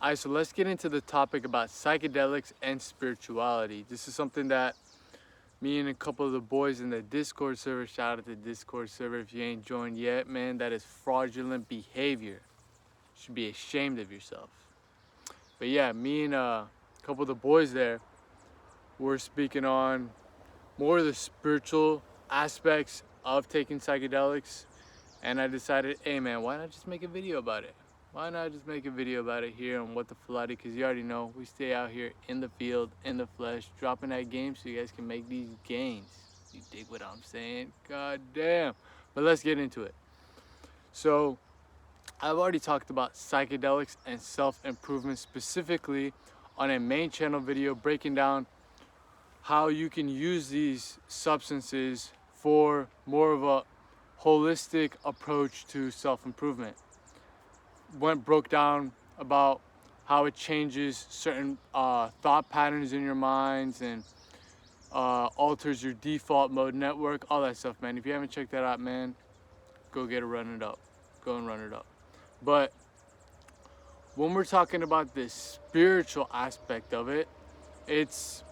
Alright, so let's get into the topic about psychedelics and spirituality. This is something that me and a couple of the boys in the Discord server, shout out to the Discord server if you ain't joined yet, man, that is fraudulent behavior. You should be ashamed of yourself. But yeah, me and a couple of the boys there were speaking on more of the spiritual aspects of taking psychedelics, and I decided, hey man, why not just make a video about it? Why not just make a video about it here on What the Falati? Because you already know we stay out here in the field, in the flesh, dropping that game so you guys can make these gains. You dig what I'm saying? God damn. But let's get into it. So I've already talked about psychedelics and self-improvement specifically on a main channel video breaking down how you can use these substances for more of a holistic approach to self-improvement. Broke down about how it changes certain thought patterns in your minds and alters your default mode network, all that stuff, man. If you haven't checked that out, man, go get it, run it up. Go and run it up. But when we're talking about this spiritual aspect of it, it's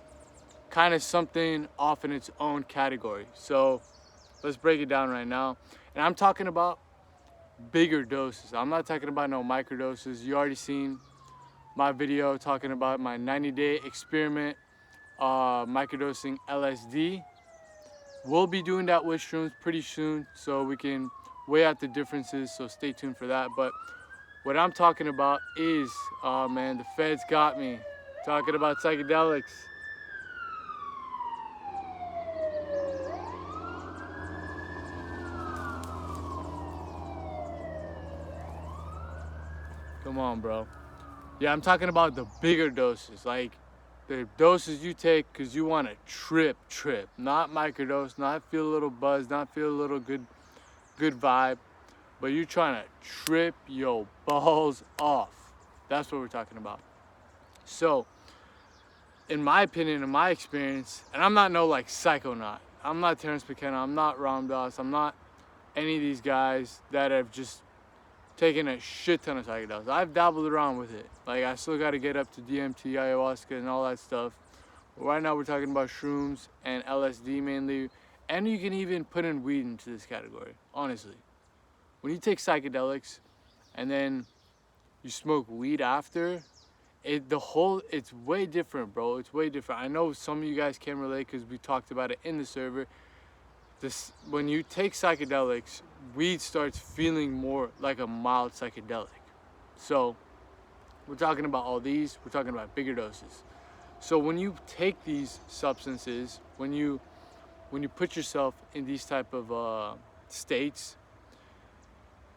kind of something off in its own category. So let's break it down right now. And I'm talking about bigger doses. I'm not talking about no microdoses. You already seen my video talking about my 90-day experiment microdosing LSD. We'll be doing that with shrooms pretty soon so we can weigh out the differences, so stay tuned for that. But what I'm talking about is, oh man, the feds got me talking about psychedelics. Come on, bro. Yeah, I'm talking about the bigger doses, like the doses you take because you want to trip, not microdose, not feel a little buzz, not feel a little good vibe, but you're trying to trip your balls off. That's what we're talking about. So, in my opinion, in my experience, and I'm not no like psychonaut. I'm not Terrence McKenna. I'm not Ram Dass. I'm not any of these guys that have just taken a shit ton of psychedelics. I've dabbled around with it. Like, I still got to get up to DMT, ayahuasca, and all that stuff. But right now we're talking about shrooms and LSD mainly. And you can even put in weed into this category, honestly. When you take psychedelics and then you smoke weed after, it's way different, bro. It's way different. I know some of you guys can relate because we talked about it in the server. When you take psychedelics, weed starts feeling more like a mild psychedelic. So we're talking about all these, we're talking about bigger doses. So when you take these substances, when you put yourself in these type of states,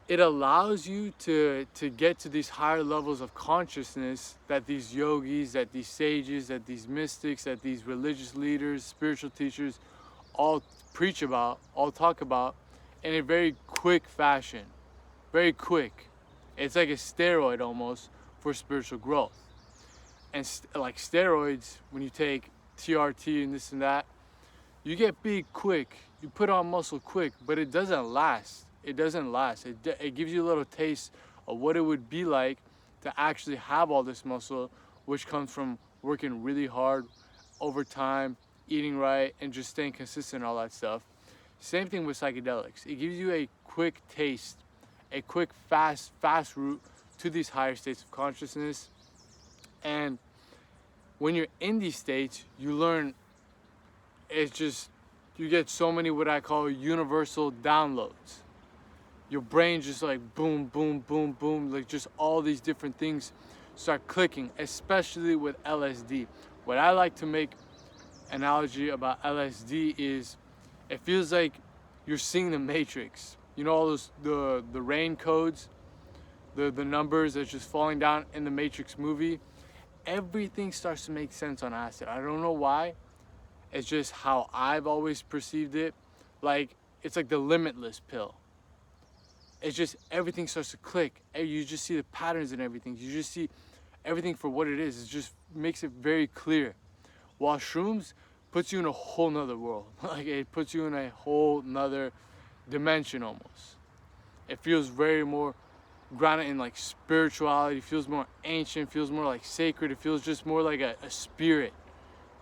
it allows you to get to these higher levels of consciousness that these yogis, that these sages, that these mystics, that these religious leaders, spiritual teachers all preach about, all talk about in a very quick fashion. Very quick. It's like a steroid almost for spiritual growth. And like steroids, when you take TRT and this and that, you get big quick. You put on muscle quick, but it doesn't last. It doesn't last. It gives you a little taste of what it would be like to actually have all this muscle, which comes from working really hard over time, eating right, and just staying consistent, all that stuff. Same thing with psychedelics. It gives you a quick taste, a quick, fast route to these higher states of consciousness. And when you're in these states, you learn, you get so many what I call universal downloads. Your brain just like boom, boom, boom, boom, like just all these different things start clicking, especially with LSD. What I like to make analogy about LSD is it feels like you're seeing the Matrix. You know all those the rain codes, the numbers that's just falling down in the Matrix movie. Everything starts to make sense on acid. I don't know why. It's just how I've always perceived it. Like it's like the limitless pill. It's just everything starts to click. You just see the patterns and everything. You just see everything for what it is. It just makes it very clear. While shrooms puts you in a whole nother world. Like it puts you in a whole nother dimension almost. It feels very more grounded in like spirituality, feels more ancient, feels more like sacred. It feels just more like a spirit,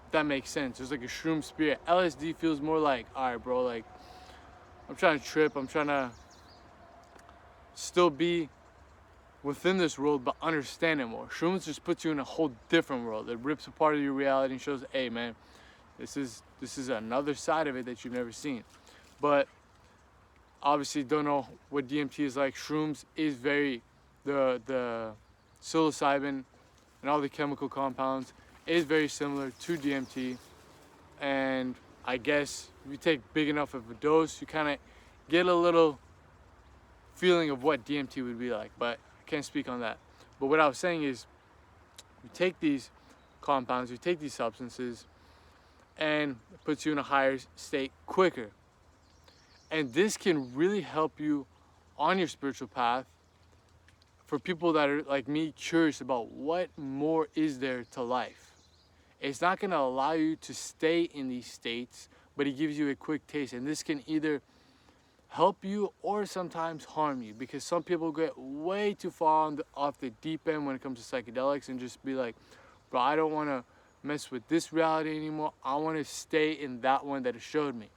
if that makes sense. There's like a shroom spirit. LSD feels more like, all right, bro, like I'm trying to trip, I'm trying to still be within this world but understand it more. Shrooms just puts you in a whole different world. It rips apart of your reality and shows, hey man, this is another side of it that you've never seen. But obviously don't know what DMT is like. Shrooms is very, the psilocybin and all the chemical compounds is very similar to DMT. And I guess if you take big enough of a dose, you kind of get a little feeling of what DMT would be like, but I can't speak on that. But what I was saying is, you take these compounds, you take these substances, and it puts you in a higher state quicker. And this can really help you on your spiritual path for people that are like me, curious about what more is there to life. It's not going to allow you to stay in these states, but it gives you a quick taste. And this can either help you or sometimes harm you, because some people get way too far off the deep end when it comes to psychedelics and just be like, bro, I don't want to mess with this reality anymore. I want to stay in that one that it showed me.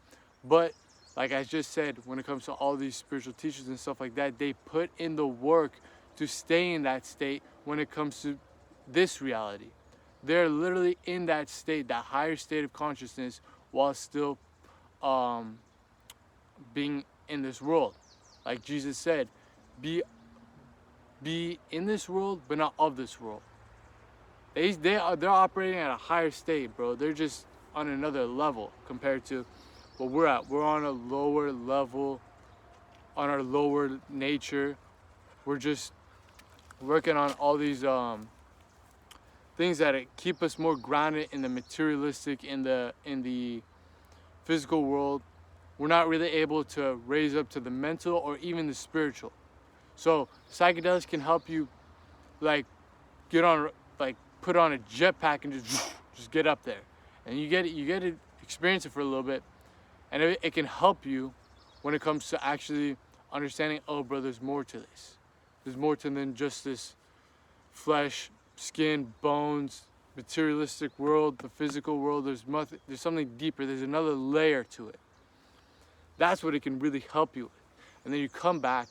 But like I just said, when it comes to all these spiritual teachers and stuff like that, they put in the work to stay in that state when it comes to this reality. They're literally in that state, that higher state of consciousness, while still being in this world. Like Jesus said, be in this world, but not of this world. They're operating at a higher state, bro. They're just on another level compared to what we're at. We're on a lower level, on our lower nature. We're just working on all these things that keep us more grounded in the materialistic, in the physical world. We're not really able to raise up to the mental or even the spiritual. So psychedelics can help you, like, put on a jetpack and just get up there, and you get to experience it for a little bit, and it can help you when it comes to actually understanding, oh bro, there's more to this. There's more to than just this flesh, skin, bones, materialistic world, the physical world. There's something deeper. There's another layer to it. That's what it can really help you with. And then you come back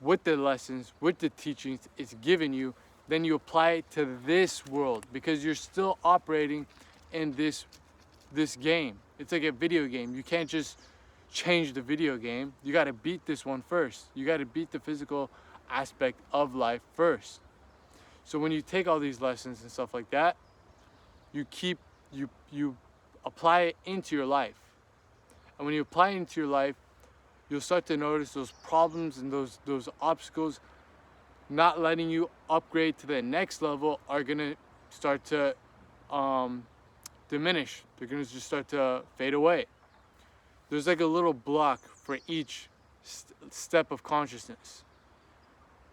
with the lessons, with the teachings it's given you, then you apply it to this world, because you're still operating in this game. It's like a video game. You can't just change the video game. You got to beat this one first. You got to beat the physical aspect of life first. So when you take all these lessons and stuff like that, you apply it into your life. And when you apply it into your life, you'll start to notice those problems and those obstacles not letting you upgrade to the next level are gonna start to diminish. They're gonna just start to fade away. There's like a little block for each step of consciousness.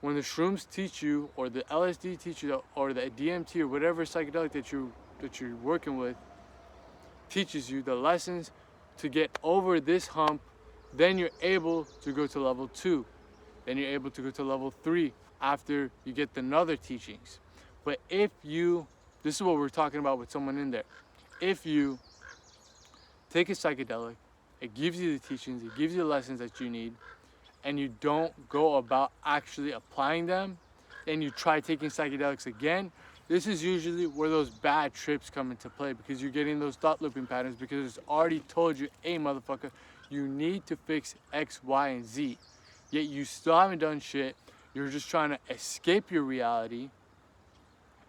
When the shrooms teach you, or the LSD teach you, or the DMT, or whatever psychedelic that you're working with teaches you the lessons to get over this hump, then you're able to go to level 2. Then you're able to go to level 3 after you get the other teachings. But this is what we're talking about with someone in there. If you take a psychedelic, it gives you the teachings, it gives you the lessons that you need, and you don't go about actually applying them, and you try taking psychedelics again, this is usually where those bad trips come into play, because you're getting those thought looping patterns, because it's already told you, hey motherfucker, you need to fix X, Y, and Z. Yet you still haven't done shit. You're just trying to escape your reality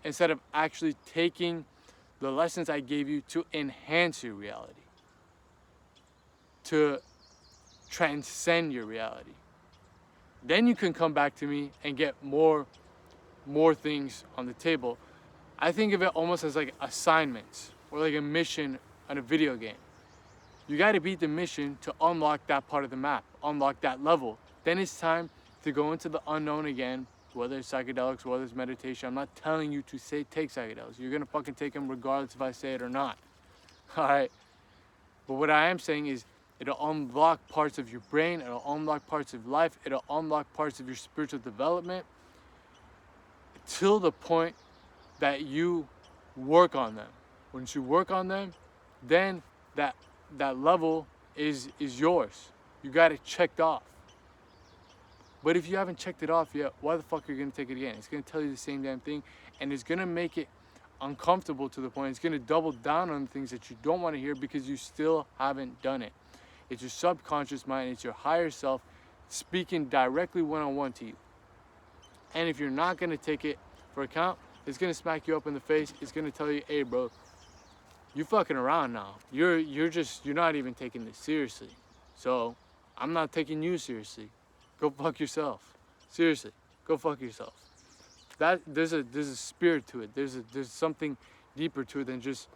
instead of actually taking the lessons I gave you to enhance your reality, to transcend your reality. Then you can come back to me and get more things on the table. I think of it almost as like assignments or like a mission on a video game. You got to beat the mission to unlock that part of the map, unlock that level. Then it's time to go into the unknown again, whether it's psychedelics, whether it's meditation. I'm not telling you to take psychedelics. You're going to fucking take them regardless if I say it or not. All right? But what I am saying is It'll unlock parts of your brain. It'll unlock parts of life. It'll unlock parts of your spiritual development till the point that you work on them. Once you work on them, then that level is yours. You got it checked off. But if you haven't checked it off yet, why the fuck are you gonna take it again? It's gonna tell you the same damn thing, and it's gonna make it uncomfortable to the point it's gonna double down on the things that you don't want to hear because you still haven't done it. It's your subconscious mind, it's your higher self speaking directly one-on-one to you. And if you're not gonna take it for account, it's gonna smack you up in the face. It's gonna tell you, hey bro, you fucking around now. You're not even taking this seriously. So I'm not taking you seriously. Go fuck yourself. Seriously, go fuck yourself. That there's a spirit to it. There's something deeper to it than just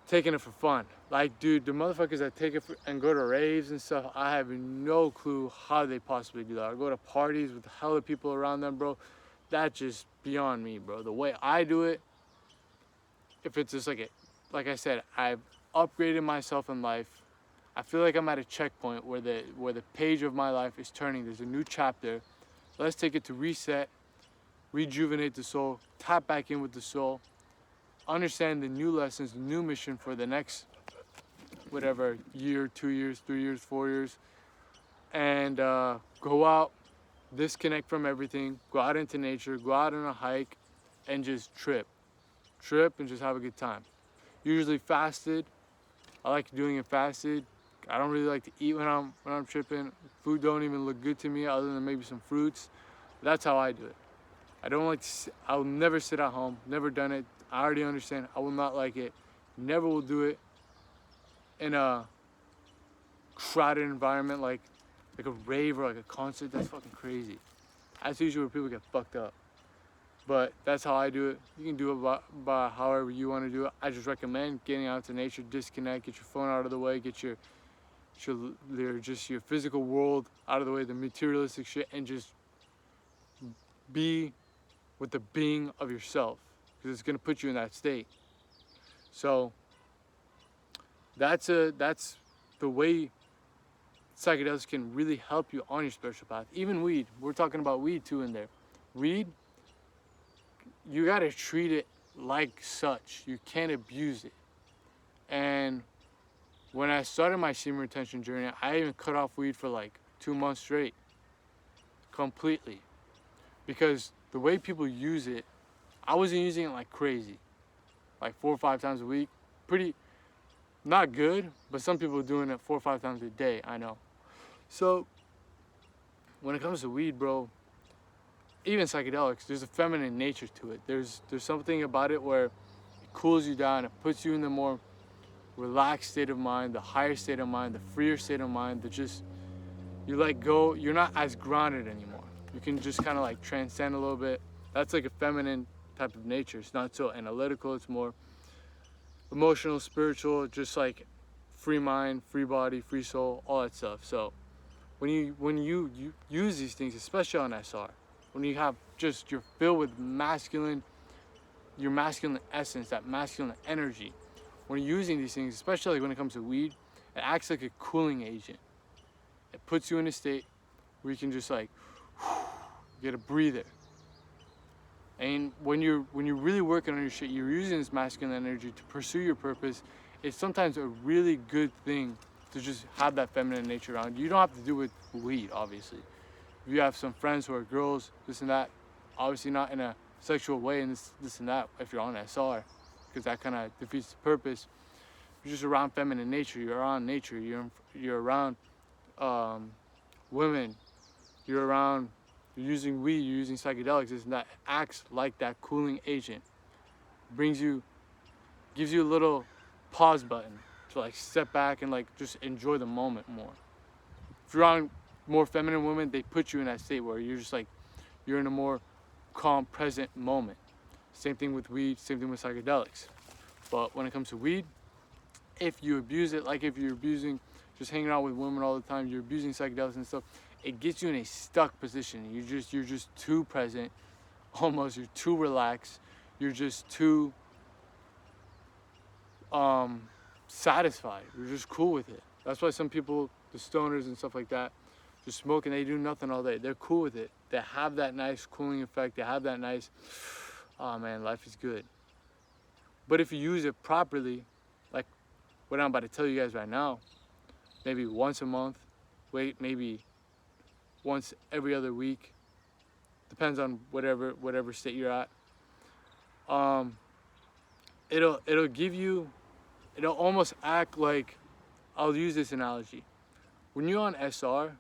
taking it for fun. Like, dude, the motherfuckers that take it and go to raves and stuff, I have no clue how they possibly do that. I go to parties with hella people around them, bro. That's just beyond me, bro. The way I do it, if it's just like I said, I've upgraded myself in life. I feel like I'm at a checkpoint where the page of my life is turning. There's a new chapter. Let's take it to reset, rejuvenate the soul, tap back in with the soul, understand the new lessons, the new mission for the next whatever year, 2 years, 3 years, 4 years, and go out, disconnect from everything, go out into nature, go out on a hike, and just trip and just have a good time. Usually fasted. I like doing it fasted. I don't really like to eat when I'm tripping. Food don't even look good to me other than maybe some fruits. That's how I do it. I don't like to, I'll never sit at home. Never done it. I already understand. I will not like it. Never will do it in a crowded environment like a rave or like a concert. That's fucking crazy. That's usually where people get fucked up. But that's how I do it. You can do it by however you want to do it. I just recommend getting out to nature, disconnect, get your phone out of the way, get your physical world out of the way, the materialistic shit, and just be with the being of yourself, because it's gonna put you in that state. So that's the way psychedelics can really help you on your spiritual path. Even weed. We're talking about weed too in there. Weed, you gotta treat it like such. You can't abuse it. And when I started my semen retention journey, I even cut off weed for like 2 months straight. Completely. Because the way people use it, I wasn't using it like crazy. Like 4 or 5 times a week. Pretty, not good, but some people are doing it 4 or 5 times a day, I know. So, when it comes to weed, bro, even psychedelics, there's a feminine nature to it. There's something about it where it cools you down, it puts you in the more relaxed state of mind, the higher state of mind, the freer state of mind, that just, you let go, you're not as grounded anymore. You can just kind of like transcend a little bit. That's like a feminine type of nature. It's not so analytical, it's more emotional, spiritual, just like free mind, free body, free soul, all that stuff. So when you use these things, especially on SR, when you have just, you're filled with your masculine essence, that masculine energy, when you're using these things, especially like when it comes to weed, it acts like a cooling agent. It puts you in a state where you can just like get a breather. And when you're really working on your shit, you're using this masculine energy to pursue your purpose. It's sometimes a really good thing to just have that feminine nature around. You don't have to do it with weed, obviously. If you have some friends who are girls, this and that, obviously not in a sexual way and this and that if you're on SR, because that kind of defeats the purpose. You're just around feminine nature, you're around nature, you're around women, you're using weed, you're using psychedelics, this and that. It acts like that cooling agent. Gives you a little pause button to like step back and like just enjoy the moment more. If you're around more feminine women, they put you in that state where you're just like, you're in a more calm, present moment. Same thing with weed, same thing with psychedelics. But when it comes to weed, if you abuse it, like if you're abusing, just hanging out with women all the time, you're abusing psychedelics and stuff, it gets you in a stuck position. You're just too present, almost, you're too relaxed, you're just too satisfied, you're just cool with it. That's why some people, the stoners and stuff like that, just smoke and they do nothing all day. They're cool with it. They have that nice cooling effect. They have that nice, oh man, life is good. But if you use it properly, like what I'm about to tell you guys right now, maybe once a month, maybe once every other week, depends on whatever state you're at. Um, it'll give you, it'll almost act like, I'll use this analogy. When you're on SR,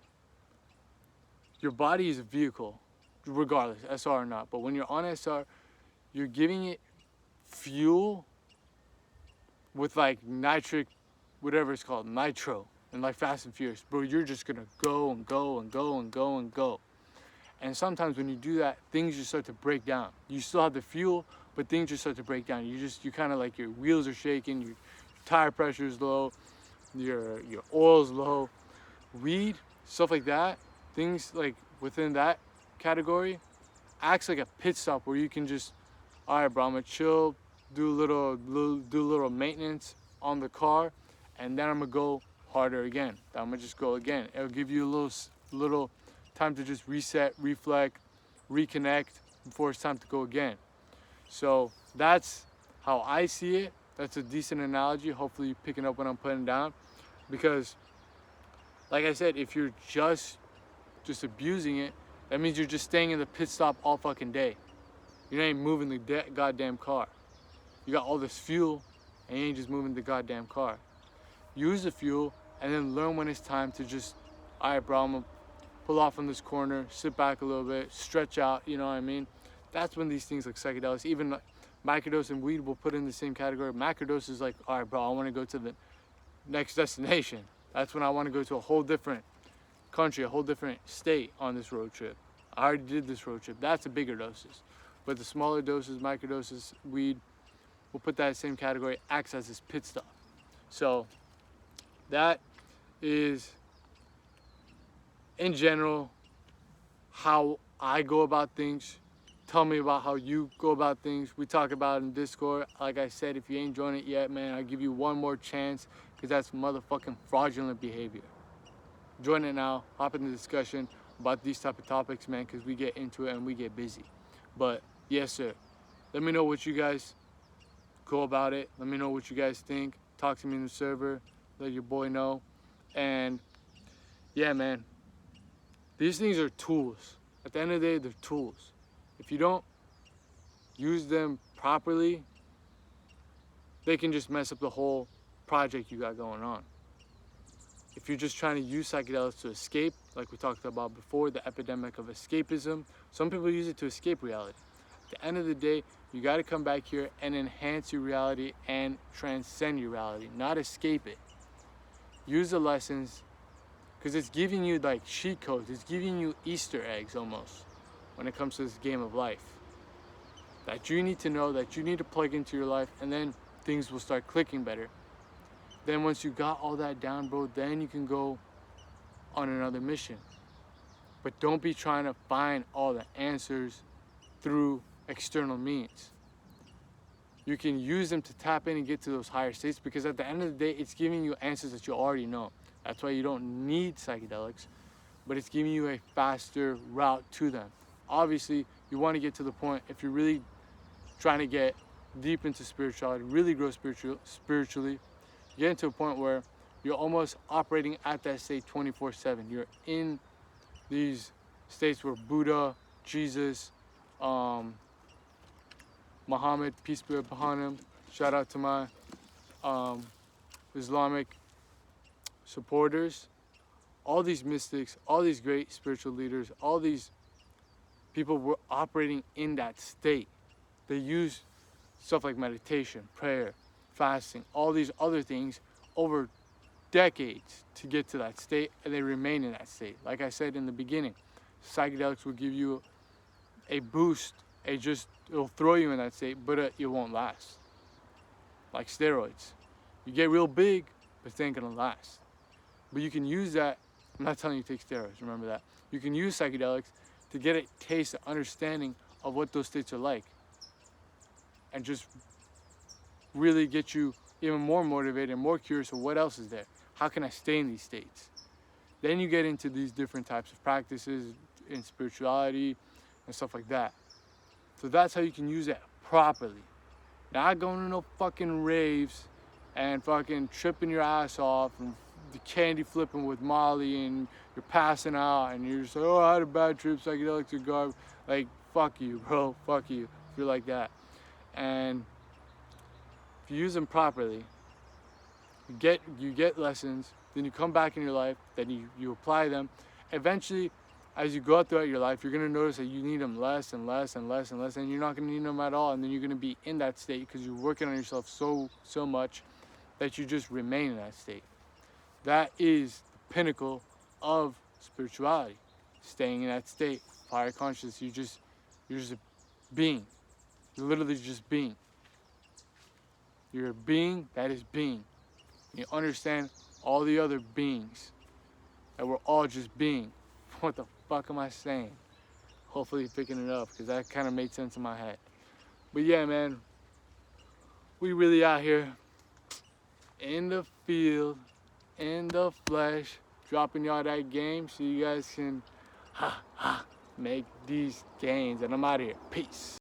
your body is a vehicle, regardless, SR or not. But when you're on SR, you're giving it fuel with like nitric, whatever it's called, nitro, and like Fast and Furious. Bro, you're just gonna go and go and go and go and go. And sometimes when you do that, things just start to break down. You still have the fuel, but things just start to break down. You kind of like, your wheels are shaking, your tire pressure is low, your oil's low. Weed, stuff like that, things like within that category, acts like a pit stop where you can just, all right, bro, I'm gonna chill, do a little maintenance on the car, and then I'm gonna go harder again. I'm gonna just go again. It'll give you a little time to just reset, reflect, reconnect before it's time to go again. So that's how I see it. That's a decent analogy. Hopefully you're picking up what I'm putting down, because like I said, if you're just abusing it, that means you're just staying in the pit stop all fucking day. You ain't moving the goddamn car. You got all this fuel, and you ain't just moving the goddamn car. Use the fuel, and then learn when it's time to just, all right, bro, I'm gonna pull off on this corner, sit back a little bit, stretch out, you know what I mean? That's when these things like psychedelics, even like microdose and weed, will put in the same category. Microdose is like, all right, bro, I want to go to the next destination. That's when I want to go to a whole different country, a whole different state on this road trip. I already did this road trip. That's the bigger doses. But the smaller doses, microdoses, weed, we'll put that in the same category, acts as this pit stop. So that is, in general, how I go about things. Tell me about how you go about things. We talk about it in Discord. Like I said, if you ain't joined it yet, man, I'll give you one more chance, because that's motherfucking fraudulent behavior. Join it now. Hop in the discussion about these type of topics, man, because we get into it and we get busy. But yes, sir. Let me know what you guys go about it. Let me know what you guys think. Talk to me in the server. Let your boy know. And yeah, man, these things are tools. At the end of the day, they're tools. If you don't use them properly, they can just mess up the whole project you got going on. If you're just trying to use psychedelics to escape, like we talked about before, the epidemic of escapism, some people use it to escape reality. At the end of the day, you got to come back here and enhance your reality and transcend your reality, not escape it. Use the lessons, because it's giving you like cheat codes. It's giving you Easter eggs almost when it comes to this game of life that you need to know, that you need to plug into your life, and then things will start clicking better. Then once you got all that down, bro, then you can go on another mission. But don't be trying to find all the answers through external means. You can use them to tap in and get to those higher states, because at the end of the day, it's giving you answers that you already know. That's why you don't need psychedelics, but it's giving you a faster route to them. Obviously, you want to get to the point, if you're really trying to get deep into spirituality, really grow spiritually, you get into a point where you're almost operating at that state 24/7. You're in these states where Buddha, Jesus, Muhammad, peace be upon him, shout out to my Islamic supporters, all these mystics, all these great spiritual leaders, all these people were operating in that state. They use stuff like meditation, prayer, fasting, all these other things over decades to get to that state, and they remain in that state. Like I said in the beginning, psychedelics will give you a boost, it'll throw you in that state, but it won't last. Like steroids. You get real big, but it ain't gonna last. But you can use that, I'm not telling you to take steroids, remember that. You can use psychedelics to get a taste, an understanding of what those states are like. And just really get you even more motivated and more curious of what else is there. how can I stay in these states? Then you get into these different types of practices in spirituality and stuff like that. So that's how you can use it properly. Not going to no fucking raves and fucking tripping your ass off and the candy flipping with Molly and you're passing out and you're just like, oh, I had a bad trip, psychedelics are garbage. Like, fuck you, bro, fuck you, if you're like that. And if you use them properly, you get lessons, then you come back in your life, then you apply them. Eventually, as you go out throughout your life, you're gonna notice that you need them less and less and less and less, and you're not gonna need them at all. And then you're gonna be in that state because you're working on yourself so much that you just remain in that state. That is the pinnacle of spirituality, staying in that state, higher consciousness. You're just a being. You're literally just being. You're a being that is being. You understand all the other beings, that we're all just being. What the fuck am I saying? Hopefully you're picking it up, because that kind of made sense in my head. But yeah, man, we really out here in the field, in the flesh, dropping y'all that game so you guys can make these gains. And I'm out of here. Peace.